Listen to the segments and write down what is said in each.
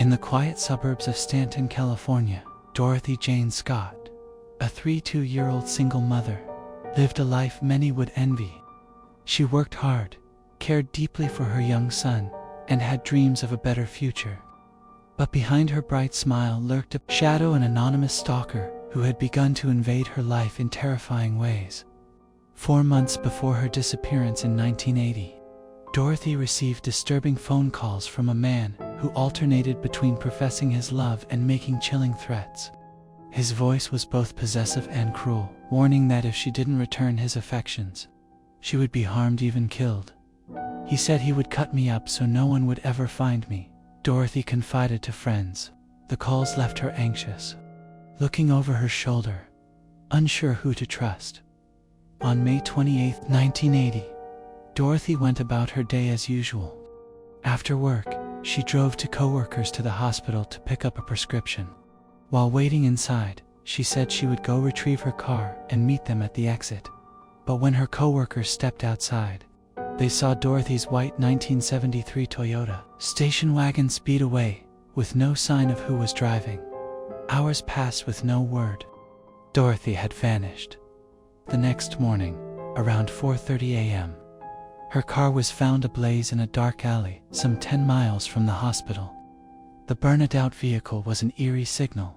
In the quiet suburbs of Stanton, California, Dorothy Jane Scott, a 32-year-old single mother, lived a life many would envy. She worked hard, cared deeply for her young son, and had dreams of a better future. But behind her bright smile lurked a shadow, an anonymous stalker who had begun to invade her life in terrifying ways. 4 months before her disappearance in 1980, Dorothy received disturbing phone calls from a man who alternated between professing his love and making chilling threats. His voice was both possessive and cruel, warning that if she didn't return his affections, she would be harmed, even killed. He said he would cut me up so no one would ever find me, Dorothy confided to friends. The calls left her anxious, looking over her shoulder, unsure who to trust. On May 28, 1980, Dorothy went about her day as usual. After work, she drove two coworkers to the hospital to pick up a prescription. While waiting inside, she said she would go retrieve her car and meet them at the exit. But when her coworkers stepped outside, they saw Dorothy's white 1973 Toyota station wagon speed away, with no sign of who was driving. Hours passed with no word. Dorothy had vanished. The next morning, around 4:30 a.m., her car was found ablaze in a dark alley some 10 miles from the hospital. The burned-out vehicle was an eerie signal.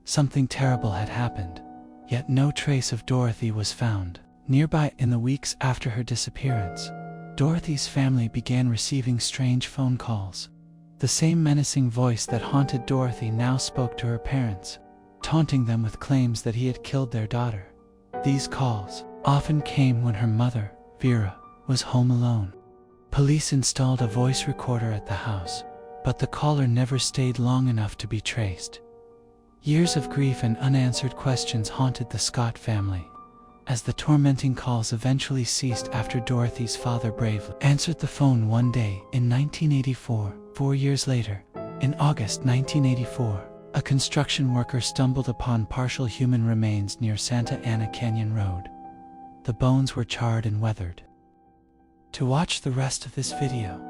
Something terrible had happened, yet no trace of Dorothy was found. Nearby, in the weeks after her disappearance, Dorothy's family began receiving strange phone calls. The same menacing voice that haunted Dorothy now spoke to her parents, taunting them with claims that he had killed their daughter. These calls often came when her mother, Vera, was home alone. Police installed a voice recorder at the house, but the caller never stayed long enough to be traced. Years of grief and unanswered questions haunted the Scott family, as the tormenting calls eventually ceased after Dorothy's father bravely answered the phone one day in 1984. 4 years later, in August 1984, a construction worker stumbled upon partial human remains near Santa Ana Canyon Road. The bones were charred and weathered. To watch the rest of this video,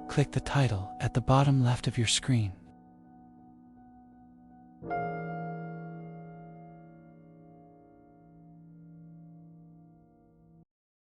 click the title at the bottom left of your screen.